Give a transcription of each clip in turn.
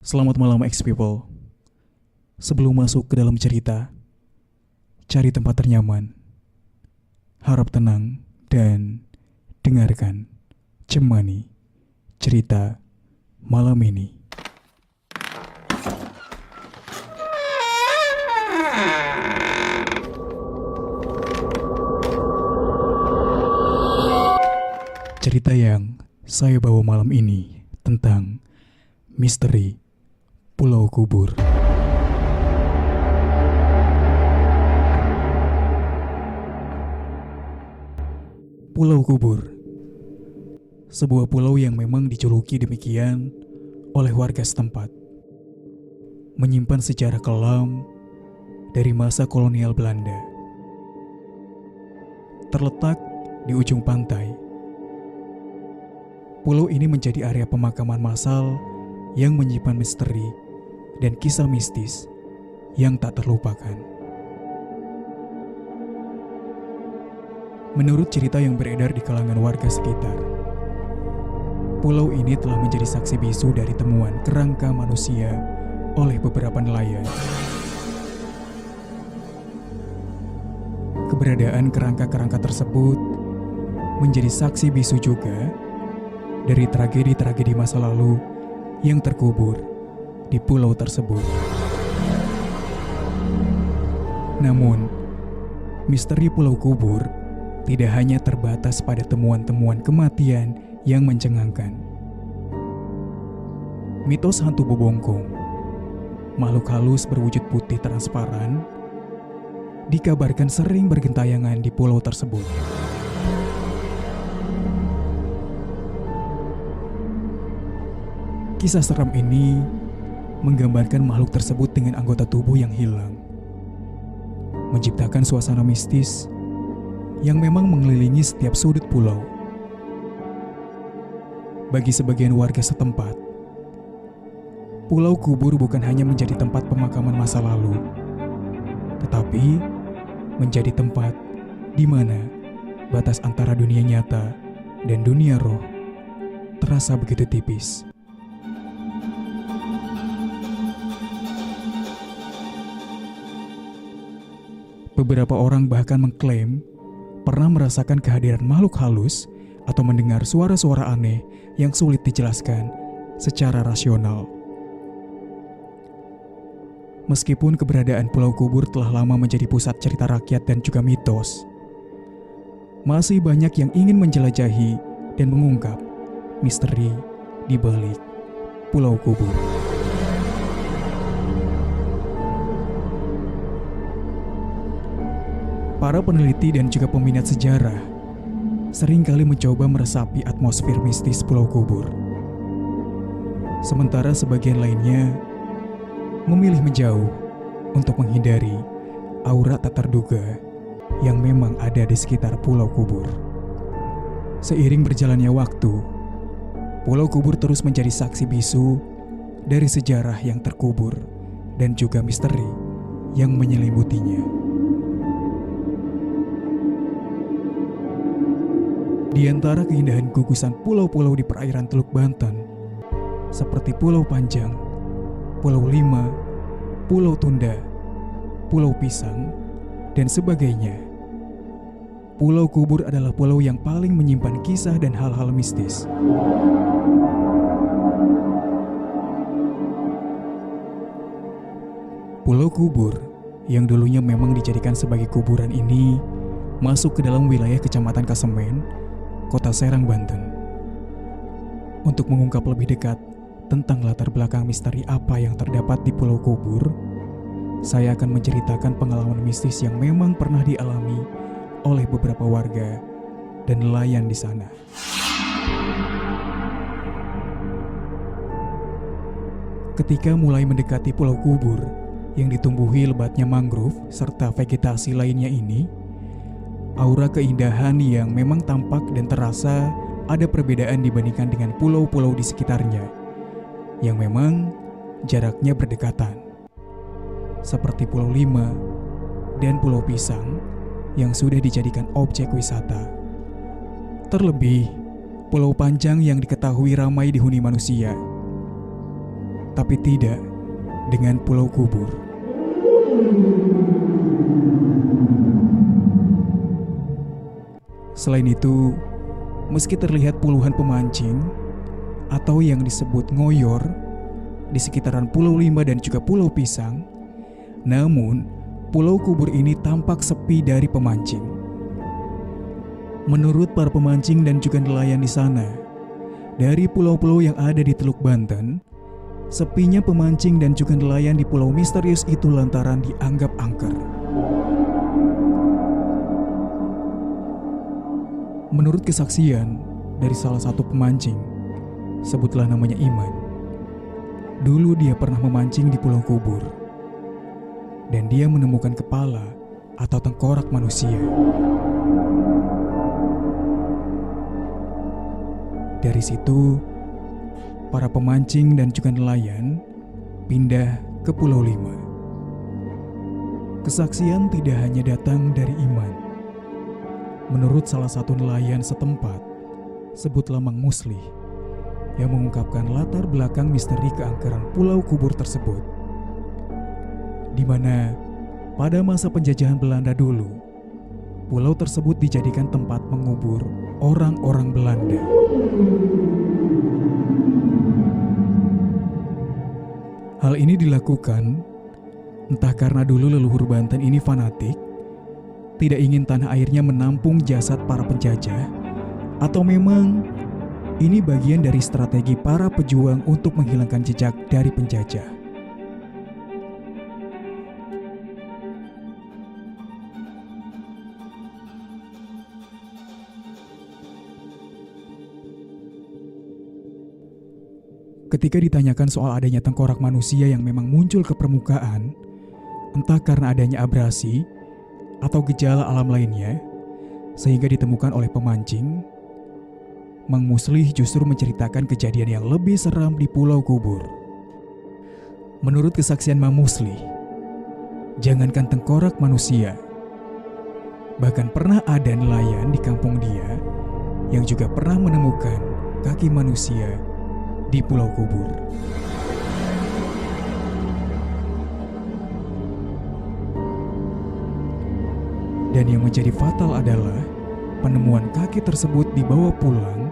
Selamat malam X-People. Sebelum masuk ke dalam cerita, cari tempat ternyaman, harap tenang, dan dengarkan Cemani cerita malam ini. Cerita yang saya bawa malam ini tentang misteri Pulau Kubur. Pulau Kubur, sebuah pulau yang memang dijuluki demikian oleh warga setempat, menyimpan sejarah kelam dari masa kolonial Belanda. Terletak di ujung pantai, pulau ini menjadi area pemakaman massal yang menyimpan misteri dan kisah mistis yang tak terlupakan. Menurut cerita yang beredar di kalangan warga sekitar, pulau ini telah menjadi saksi bisu dari temuan kerangka manusia oleh beberapa nelayan. Keberadaan kerangka-kerangka tersebut menjadi saksi bisu juga dari tragedi-tragedi masa lalu yang terkubur di pulau tersebut. Namun, misteri Pulau Kubur tidak hanya terbatas pada temuan-temuan kematian yang mencengangkan. Mitos hantu bobongkong, makhluk halus berwujud putih transparan, dikabarkan sering bergentayangan di pulau tersebut. Kisah seram ini menggambarkan makhluk tersebut dengan anggota tubuh yang hilang, menciptakan suasana mistis yang memang mengelilingi setiap sudut pulau. Bagi sebagian warga setempat, Pulau Kubur bukan hanya menjadi tempat pemakaman masa lalu, tetapi menjadi tempat di mana batas antara dunia nyata dan dunia roh terasa begitu tipis. Beberapa orang bahkan mengklaim pernah merasakan kehadiran makhluk halus atau mendengar suara-suara aneh yang sulit dijelaskan secara rasional. Meskipun keberadaan Pulau Kubur telah lama menjadi pusat cerita rakyat dan juga mitos, masih banyak yang ingin menjelajahi dan mengungkap misteri di balik Pulau Kubur. Para peneliti dan juga peminat sejarah seringkali mencoba meresapi atmosfer mistis Pulau Kubur. Sementara sebagian lainnya memilih menjauh untuk menghindari aura tak terduga yang memang ada di sekitar Pulau Kubur. Seiring berjalannya waktu, Pulau Kubur terus menjadi saksi bisu dari sejarah yang terkubur dan juga misteri yang menyelimutinya. Di antara keindahan gugusan pulau-pulau di perairan Teluk Banten, seperti Pulau Panjang, Pulau Lima, Pulau Tunda, Pulau Pisang, dan sebagainya, Pulau Kubur adalah pulau yang paling menyimpan kisah dan hal-hal mistis. Pulau Kubur yang dulunya memang dijadikan sebagai kuburan ini masuk ke dalam wilayah Kecamatan Kasemen, Kota Serang, Banten. Untuk mengungkap lebih dekat tentang latar belakang misteri apa yang terdapat di Pulau Kubur, saya akan menceritakan pengalaman mistis yang memang pernah dialami oleh beberapa warga dan nelayan di sana. Ketika mulai mendekati Pulau Kubur yang ditumbuhi lebatnya mangrove serta vegetasi lainnya ini, aura keindahan yang memang tampak dan terasa ada perbedaan dibandingkan dengan pulau-pulau di sekitarnya yang memang jaraknya berdekatan, seperti Pulau Lima dan Pulau Pisang yang sudah dijadikan objek wisata. Terlebih, Pulau Panjang yang diketahui ramai dihuni manusia. tapi tidak dengan pulau kubur. Selain itu, meski terlihat puluhan pemancing atau yang disebut ngoyor di sekitaran Pulau Limba dan juga Pulau Pisang, namun pulau kubur ini tampak sepi dari pemancing. Menurut para pemancing dan juga nelayan di sana, dari pulau-pulau yang ada di Teluk Banten, sepinya pemancing dan juga nelayan di pulau misterius itu lantaran dianggap angker. Menurut kesaksian dari salah satu pemancing, sebutlah namanya Iman, dulu dia pernah memancing di pulau kubur dan dia menemukan kepala atau tengkorak manusia. Dari situ, para pemancing dan juga nelayan pindah ke Pulau Lima. Kesaksian tidak hanya datang dari Iman. Menurut salah satu nelayan setempat, sebutlah Mang Muslih, yang mengungkapkan latar belakang misteri keangkeran pulau kubur tersebut, di mana pada masa penjajahan Belanda dulu, pulau tersebut dijadikan tempat mengubur orang-orang Belanda. Hal ini dilakukan entah karena dulu leluhur Banten ini fanatik, tidak ingin tanah airnya menampung jasad para penjajah, atau memang ini bagian dari strategi para pejuang untuk menghilangkan jejak dari penjajah. Ketika ditanyakan soal adanya tengkorak manusia yang memang muncul ke permukaan, entah karena adanya abrasi atau gejala alam lainnya, sehingga ditemukan oleh pemancing, Mang Muslih justru menceritakan kejadian yang lebih seram di pulau kubur. Menurut kesaksian Mang Muslih, jangankan tengkorak manusia, bahkan pernah ada nelayan di kampung dia yang juga pernah menemukan kaki manusia di pulau kubur. Dan yang menjadi fatal adalah penemuan kaki tersebut dibawa pulang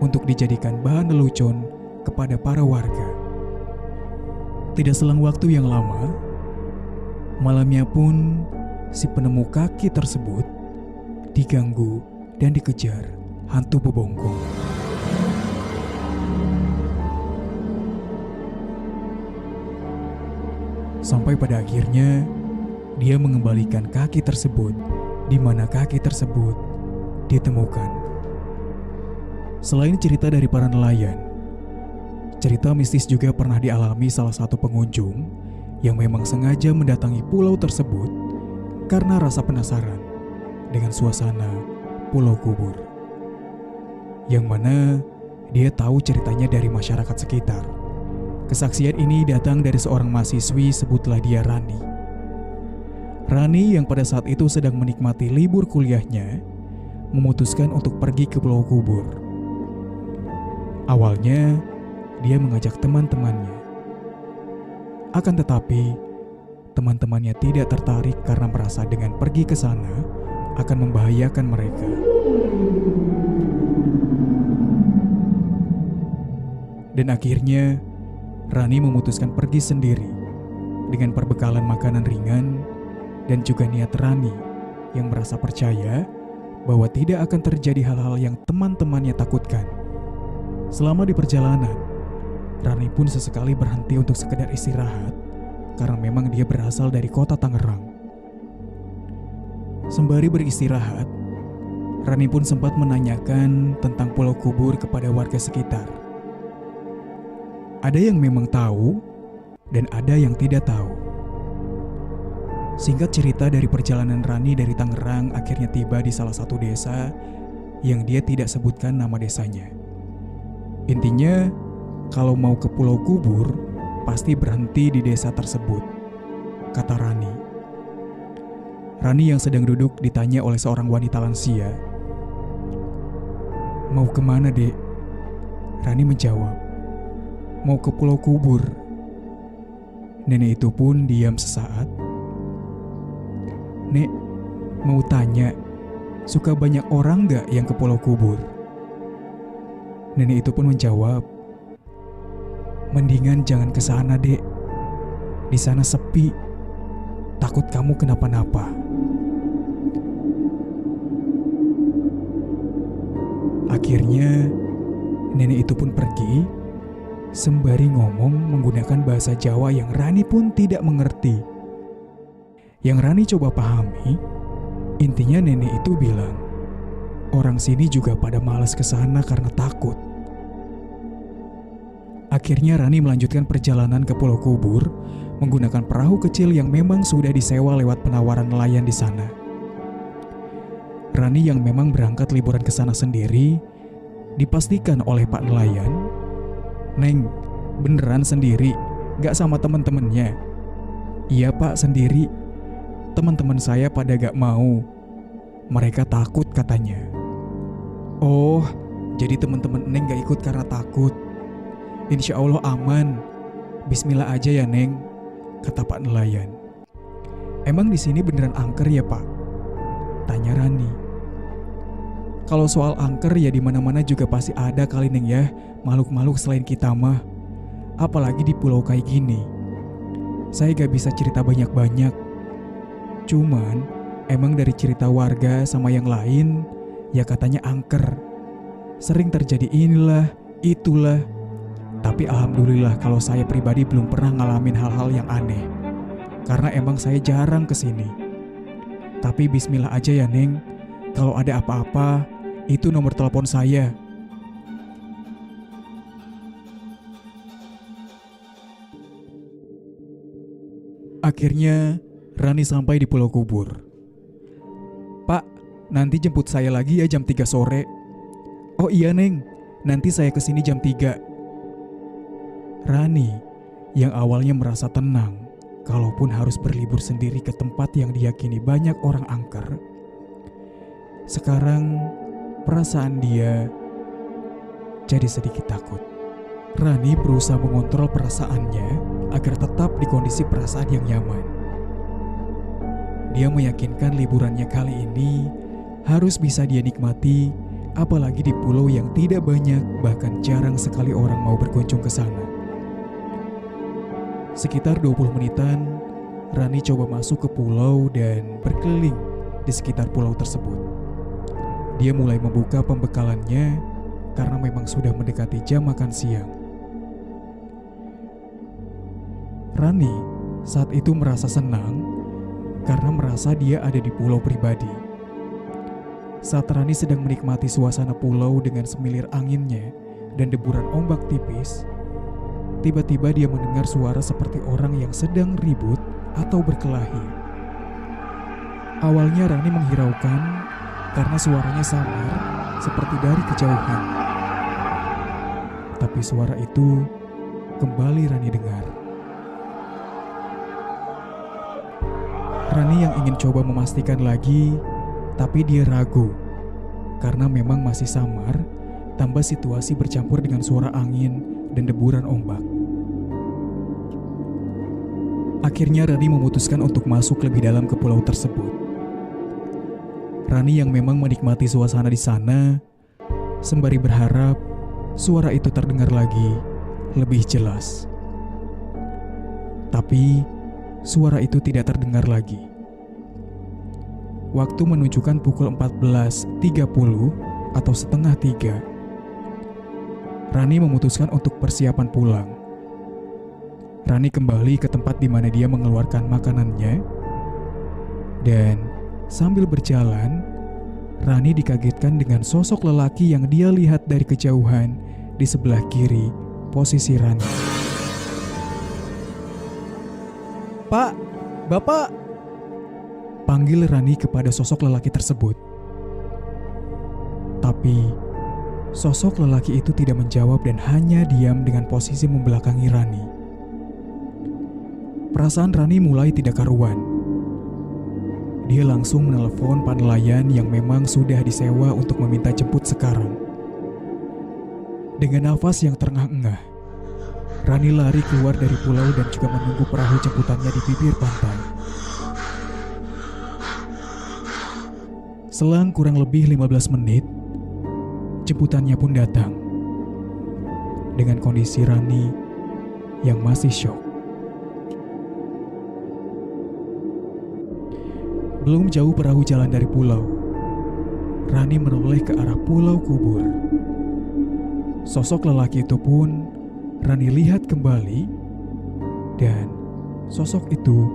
untuk dijadikan bahan lelucon kepada para warga. Tidak selang waktu yang lama, malamnya pun si penemu kaki tersebut diganggu dan dikejar hantu bebongkong. Sampai pada akhirnya dia mengembalikan kaki tersebut di mana kaki tersebut ditemukan. Selain cerita dari para nelayan, cerita mistis juga pernah dialami salah satu pengunjung yang memang sengaja mendatangi pulau tersebut karena rasa penasaran dengan suasana pulau kubur. Yang mana dia tahu ceritanya dari masyarakat sekitar. Kesaksian ini datang dari seorang mahasiswi, sebutlah dia Rani. Rani yang pada saat itu sedang menikmati libur kuliahnya, memutuskan untuk pergi ke pulau kubur. Awalnya, dia mengajak teman-temannya. Akan tetapi, teman-temannya tidak tertarik karena merasa dengan pergi ke sana akan membahayakan mereka. Dan akhirnya, Rani memutuskan pergi sendiri dengan perbekalan makanan ringan dan juga niat Rani yang merasa percaya bahwa tidak akan terjadi hal-hal yang teman-temannya takutkan. Selama di perjalanan, Rani pun sesekali berhenti untuk sekedar istirahat karena memang dia berasal dari kota Tangerang. Sembari beristirahat, Rani pun sempat menanyakan tentang pulau kubur kepada warga sekitar. Ada yang memang tahu dan ada yang tidak tahu. Singkat cerita, dari perjalanan Rani dari Tangerang akhirnya tiba di salah satu desa yang dia tidak sebutkan nama desanya. Intinya, kalau mau ke pulau kubur, pasti berhenti di desa tersebut, kata Rani. Rani yang sedang duduk ditanya oleh seorang wanita lansia. Mau kemana, Dek? Rani menjawab, mau ke Pulau Kubur. Nenek itu pun diam sesaat. Nek, mau tanya, suka banyak orang gak yang ke Pulau Kubur? Nenek itu pun menjawab, mendingan jangan ke sana, Dek. Di sana sepi. Takut kamu kenapa-napa. Akhirnya, nenek itu pun pergi, sembari ngomong menggunakan bahasa Jawa yang Rani pun tidak mengerti. Yang Rani coba pahami, intinya nenek itu bilang, orang sini juga pada malas ke sana karena takut. Akhirnya Rani melanjutkan perjalanan ke Pulau Kubur menggunakan perahu kecil yang memang sudah disewa lewat penawaran nelayan di sana. Rani yang memang berangkat liburan ke sana sendiri dipastikan oleh Pak Nelayan, "Neng, beneran sendiri, gak sama teman-temannya?" "Iya Pak, sendiri. Teman-teman saya pada gak mau. Mereka takut," katanya. "Oh, jadi teman-teman Neng gak ikut karena takut. Insya Allah aman. Bismillah aja ya Neng," kata Pak Nelayan. "Emang di sini beneran angker ya Pak?" tanya Rani. "Kalau soal angker ya di mana-mana juga pasti ada kali Neng ya, makhluk-makhluk selain kita mah. Apalagi di pulau kayak gini. Saya gak bisa cerita banyak-banyak. Cuman emang dari cerita warga sama yang lain ya katanya angker. Sering terjadi inilah, itulah. Tapi alhamdulillah kalau saya pribadi belum pernah ngalamin hal-hal yang aneh. Karena emang saya jarang kesini. Tapi bismillah aja ya Neng. Kalau ada apa-apa, itu nomor telepon saya." Akhirnya Rani sampai di Pulau Kubur. "Pak, nanti jemput saya lagi ya jam 3 sore. "Oh iya Neng, nanti saya kesini jam 3. Rani yang awalnya merasa tenang kalaupun harus berlibur sendiri ke tempat yang diyakini banyak orang angker, sekarang perasaan dia jadi sedikit takut. Rani berusaha mengontrol perasaannya agar tetap di kondisi perasaan yang nyaman. Dia meyakinkan liburannya kali ini harus bisa dia nikmati, apalagi di pulau yang tidak banyak, bahkan jarang sekali orang mau berkunjung ke sana. Sekitar 20 menitan, Rani coba masuk ke pulau dan berkeliling di sekitar pulau tersebut. Dia mulai membuka pembekalannya karena memang sudah mendekati jam makan siang. Rani saat itu merasa senang karena merasa dia ada di pulau pribadi. Saat Rani sedang menikmati suasana pulau dengan semilir anginnya dan deburan ombak tipis, tiba-tiba dia mendengar suara seperti orang yang sedang ribut atau berkelahi. Awalnya Rani menghiraukan karena suaranya samar seperti dari kejauhan. Tapi suara itu kembali Rani dengar. Rani yang ingin coba memastikan lagi, tapi dia ragu karena memang masih samar, tambah situasi bercampur dengan suara angin dan deburan ombak. Akhirnya Rani memutuskan untuk masuk lebih dalam ke pulau tersebut. Rani yang memang menikmati suasana di sana, sembari berharap suara itu terdengar lagi lebih jelas. Tapi suara itu tidak terdengar lagi. Waktu menunjukkan pukul 14.30 atau setengah 3. Rani memutuskan untuk persiapan pulang. Rani kembali ke tempat di mana dia mengeluarkan makanannya. Dan sambil berjalan, Rani dikagetkan dengan sosok lelaki yang dia lihat dari kejauhan di sebelah kiri posisi Rani. "Pak, Bapak!" panggil Rani kepada sosok lelaki tersebut. Tapi sosok lelaki itu tidak menjawab dan hanya diam dengan posisi membelakangi Rani. Perasaan Rani mulai tidak karuan. Dia langsung menelepon Pak Nelayan yang memang sudah disewa untuk meminta jemput sekarang. Dengan nafas yang terengah-engah, Rani lari keluar dari pulau dan juga menunggu perahu jemputannya di bibir pantai. Selang kurang lebih 15 menit, jemputannya pun datang. Dengan kondisi Rani yang masih syok. Belum jauh perahu jalan dari pulau, Rani menoleh ke arah pulau kubur. Sosok lelaki itu pun Rani lihat kembali, dan sosok itu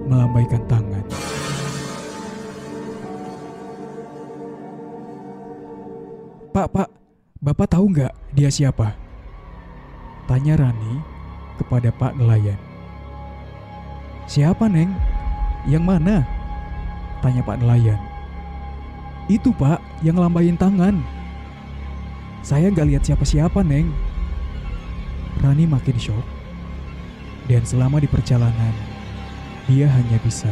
melambaikan tangan. Pak, Bapak tahu nggak dia siapa? Tanya Rani kepada Pak nelayan. Siapa, Neng? Yang mana? Tanya Pak nelayan. Itu Pak, yang lambain tangan. Saya nggak lihat siapa-siapa, Neng. Rani makin syok, dan selama di perjalanan, dia hanya bisa